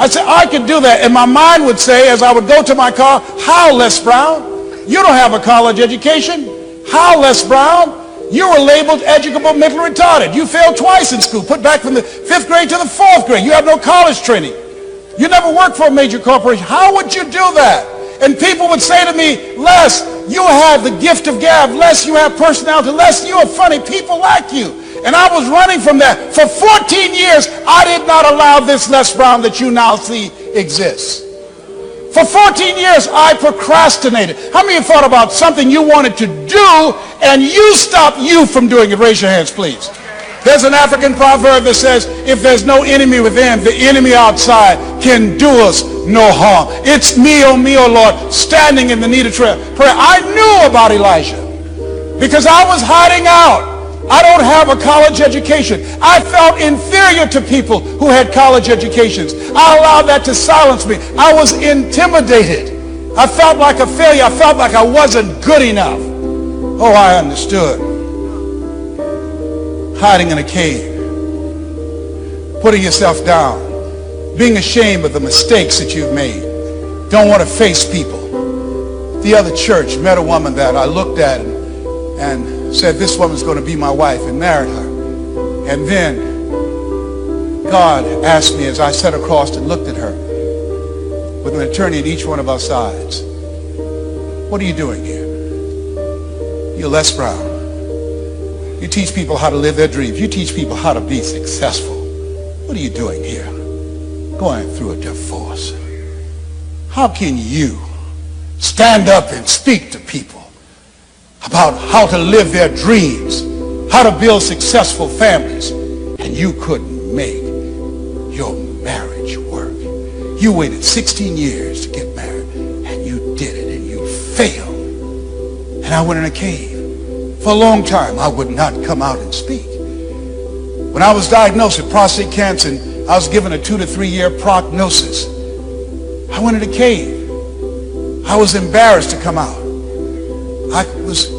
I said, I could do that. And my mind would say, as I would go to my car, how, Les Brown? You don't have a college education. How, Les Brown? You were labeled educable mentally retarded. You failed twice in school, put back from the 5th grade to the 4th grade. You have no college training. You never worked for a major corporation. How would you do that? And people would say to me, Les, you have the gift of gab. Les, you have personality. Les, you are funny. People like you. And I was running from that. For 14 years, I did not allow this Les Brown that you now see exists. For 14 years, I procrastinated. How many of you thought about something you wanted to do and you stopped you from doing it? Raise your hands, please. There's an African proverb that says, if there's no enemy within, the enemy outside can do us no harm. It's me, oh Lord, standing in the need of prayer. I knew about Elijah because I was hiding out. I don't have a college education. I felt inferior to people who had college educations. I allowed that to silence me. I was intimidated. I felt like a failure. I felt like I wasn't good enough. Oh, I understood. Hiding in a cave, putting yourself down, being ashamed of the mistakes that you've made, don't want to face people. The other church met a woman that I looked at and said, this woman's going to be my wife, and married her. And then God asked me as I sat across and looked at her with an attorney at each one of our sides, what are you doing here? You're Les Brown. You teach people how to live their dreams. You teach people how to be successful. What are you doing here? Going through a divorce. How can you stand up and speak to people about how to live their dreams, how to build successful families, and you couldn't make your marriage work? You waited 16 years to get married, and you did it, and you failed. And I went in a cave. For a long time, I would not come out and speak. When I was diagnosed with prostate cancer, and I was given a 2 to 3 year prognosis, I went in a cave. I was embarrassed to come out. I was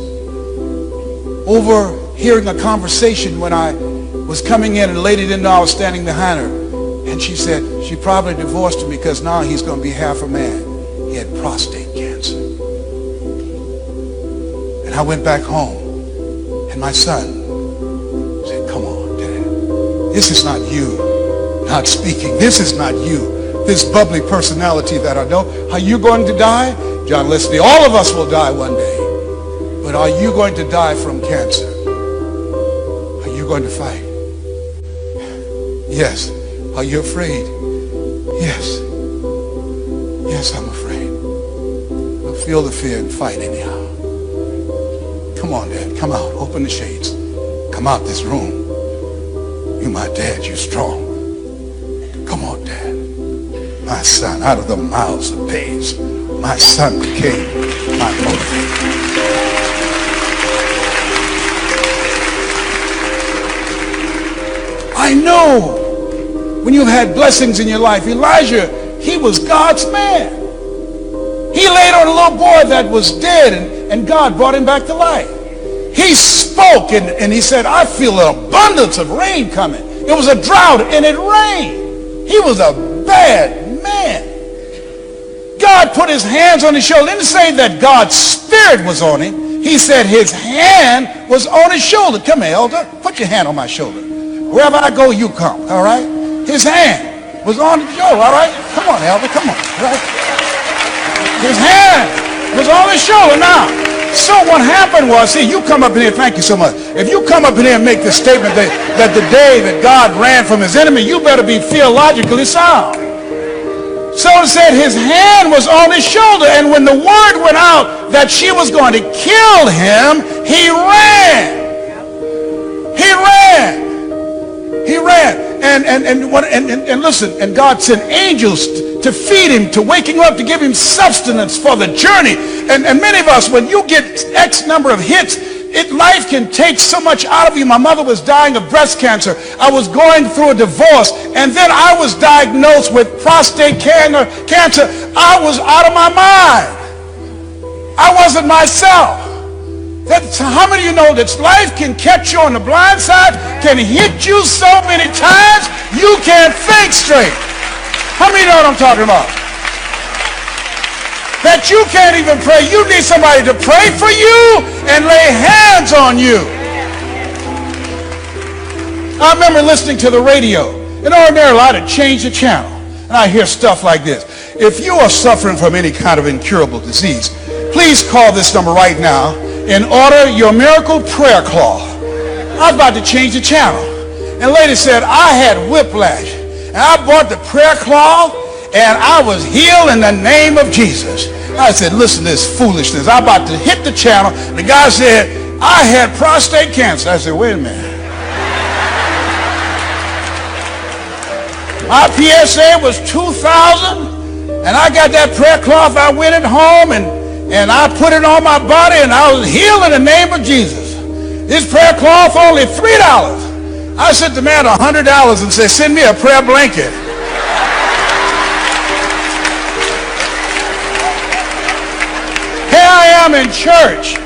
overhearing a conversation when I was coming in, and the lady didn't know I was standing behind her. And she said, she probably divorced him because now he's going to be half a man. He had prostate cancer. And I went back home, and my son said, come on, Dad. This is not you not speaking. This is not you. This bubbly personality that I know. Are you going to die? John Leslie, all of us will die one day. But are you going to die from cancer? Are you going to fight? Yes. Are you afraid? Yes. Yes, I'm afraid. But feel the fear and fight anyhow. Come on, Dad. Come out. Open the shades. Come out this room. You're my dad. You're strong. Come on, Dad. My son, out of the mouths of babes, my son became my motivator. I know when you've had blessings in your life. Elijah, he was God's man. He laid on a little boy that was dead, and God brought him back to life. He spoke, and he said, I feel an abundance of rain coming. It was a drought, and it rained. He was a bad man. God put his hands on his shoulder. He didn't say that God's spirit was on him. He said his hand was on his shoulder. Come here, elder. Put your hand on my shoulder. Wherever I go, you come, all right? His hand was on his shoulder, all right? Come on, elder, come on, all right? His hand was on his shoulder. Now, so what happened was, see, you come up in here, thank you so much. If you come up in here and make the statement that the day that God ran from his enemy, you better be theologically sound. So it said his hand was on his shoulder, and when the word went out that she was going to kill him, he ran. He ran. He ran. And listen, and God sent angels to feed him, to wake him up, to give him sustenance for the journey. And many of us, when you get X number of hits, life can take so much out of you. My mother was dying of breast cancer. I was going through a divorce, and then I was diagnosed with prostate cancer. I was out of my mind. I wasn't myself. How many of you know that life can catch you on the blind side, can hit you so many times you can't think straight? How many know what I'm talking about? That you can't even pray. You need somebody to pray for you and lay hands on you. I remember listening to the radio. In ordinary life, I'd change the channel. And I hear stuff like this. If you are suffering from any kind of incurable disease, please call this number right now and order your miracle prayer cloth. I was about to change the channel. And the lady said, I had whiplash. And I bought the prayer cloth and I was healed in the name of Jesus. I said, listen to this foolishness. I'm about to hit the channel. The guy said, I had prostate cancer. I said, wait a minute. My PSA was 2,000, and I got that prayer cloth. I went it home, and I put it on my body, and I was healed in the name of Jesus. This prayer cloth only $3. I sent the man $100 and said, send me a prayer blanket. Here I am in church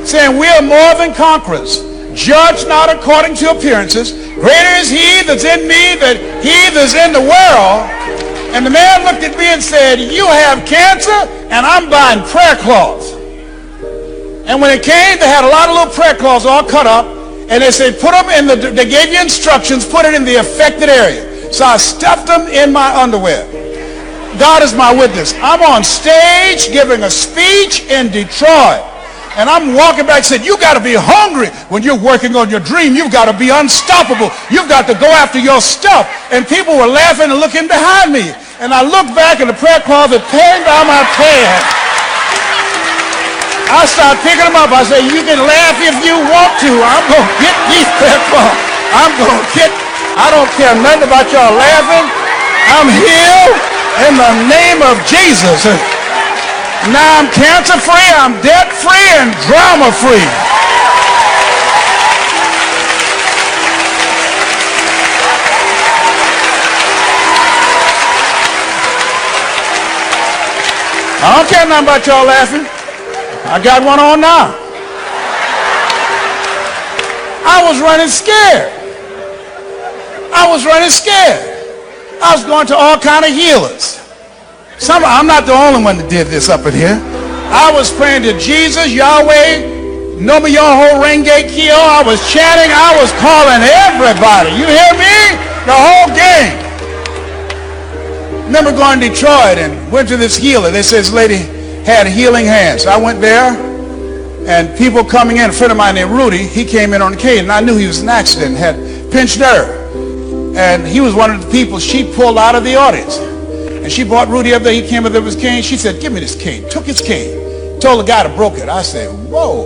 saying we are more than conquerors. Judge not according to appearances. Greater is he that's in me than he that's in the world. And the man looked at me and said, you have cancer and I'm buying prayer cloths. And when it came, they had a lot of little prayer cloths all cut up. And they said, put them in they gave you instructions, put it in the affected area. So I stuffed them in my underwear. God is my witness. I'm on stage giving a speech in Detroit. And I'm walking back and said, you got to be hungry when you're working on your dream. You've got to be unstoppable. You've got to go after your stuff. And people were laughing and looking behind me. And I looked back in the prayer closet, came down my pants. I started picking them up. I said, you can laugh if you want to. I'm going to get these prayer cloths. I don't care nothing about y'all laughing. I'm healed in the name of Jesus. Now I'm cancer-free, I'm debt-free, and drama-free. I don't care nothing about y'all laughing. I got one on now. I was running scared. I was going to all kind of healers. I'm not the only one that did this up in here. I was praying to Jesus, Yahweh, Nomi Yoho Renge Kyo. I was chanting. I was calling everybody. You hear me? The whole gang. Remember going to Detroit and went to this healer. They said this lady had healing hands. I went there, and people coming in, a friend of mine named Rudy, he came in on the cane, and I knew he was in an accident, had pinched nerve. And he was one of the people she pulled out of the audience. And she brought Rudy up there. He came up there with his cane. She said, give me this cane. Took his cane. Told the guy to broke it. I said, whoa.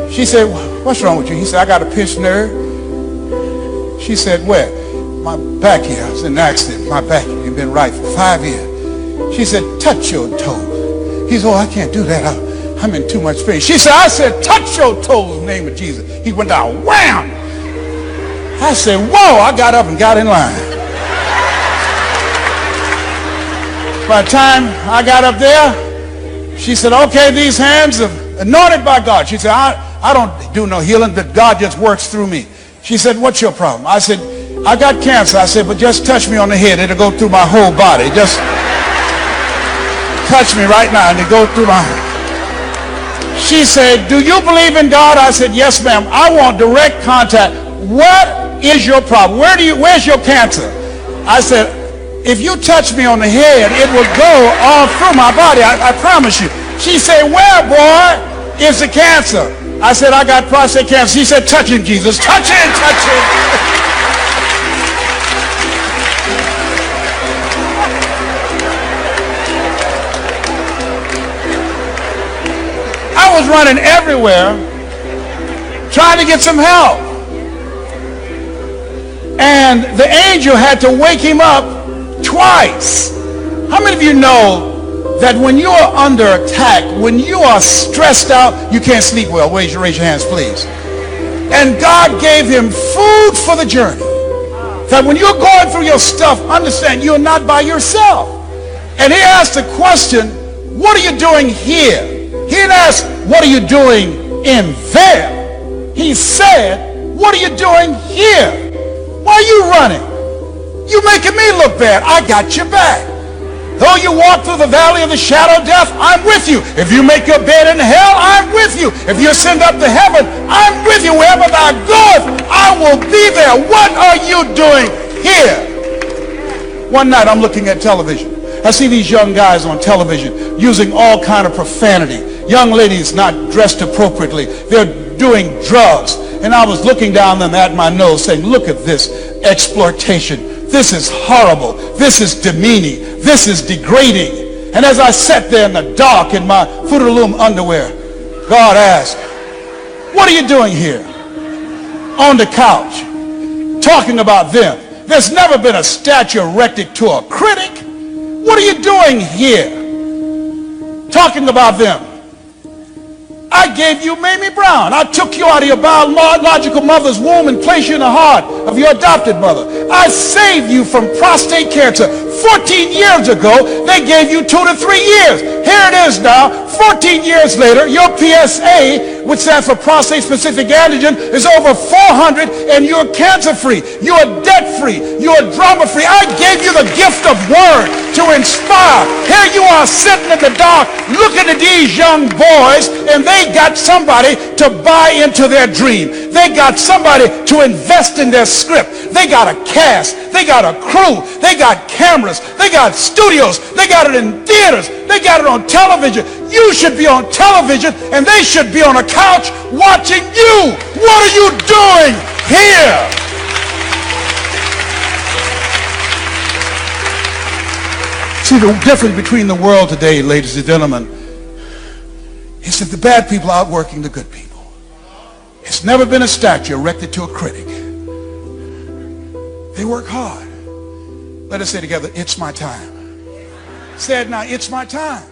She said, what's wrong with you? He said, I got a pinched nerve. She said, where? My back here. I was in an accident. My back had been right for 5 years. She said, touch your toes. He said, oh, I can't do that. I'm in too much pain. She said, I said, touch your toes in the name of Jesus. He went down, wham. I said, whoa. I got up and got in line. By the time I got up there, she said, okay, these hands are anointed by God. She said, I don't do no healing, but God just works through me. She said, what's your problem? I said, I got cancer. I said, but just touch me on the head. It'll go through my whole body. Just touch me right now and it'll go through my... She said, do you believe in God? I said, yes, ma'am. I want direct contact. What is your problem? Where's your cancer? I said, if you touch me on the head, it will go all through my body. I promise you. She said, where, boy, is the cancer? I said, I got prostate cancer. She said, touch him, Jesus. Touch him, touch him. I was running everywhere trying to get some help. And the angel had to wake him up twice. How many of you know that when you are under attack, when you are stressed out, you can't sleep well? Raise your hands, please. And God gave him food for the journey. That when you're going through your stuff, understand you're not by yourself. And he asked the question, what are you doing here? He didn't ask, what are you doing in there? He said, what are you doing here? Why are you running? You making me look bad. I got your back. Though you walk through the valley of the shadow of death, I'm with you. If you make your bed in hell, I'm with you. If you ascend up to heaven, I'm with you. Wherever thou goest, I will be there. What are you doing here? One night I'm looking at television. I see these young guys on television using all kind of profanity. Young ladies not dressed appropriately. They're doing drugs. And I was looking down them at my nose saying, look at this exploitation. This is horrible. This is demeaning. This is degrading. And as I sat there in the dark in my Fruit of the Loom underwear, God asked, what are you doing here? On the couch, talking about them. There's never been a statue erected to a critic. What are you doing here? Talking about them. I gave you Mamie Brown. I took you out of your biological mother's womb and placed you in the heart of your adopted mother. I saved you from prostate cancer. 14 years ago, they gave you 2 to 3 years. Here it is now, 14 years later, your PSA, which stands for prostate-specific antigen, is over 400, and you're cancer-free. You're debt-free. You're drama-free. I gave you the gift of word to inspire. Here you are sitting in the dark looking at these young boys, and they got somebody to buy into their dream. They got somebody to invest in their script. They got a cast. They got a crew. They got cameras. They got studios. They got it in theaters. They got it on television. You should be on television, and they should be on a couch watching you. What are you doing here? See, the difference between the world today, ladies and gentlemen, is that the bad people are outworking the good people. It's never been a statue erected to a critic. They work hard. Let us say together, it's my time. Say it now, it's my time.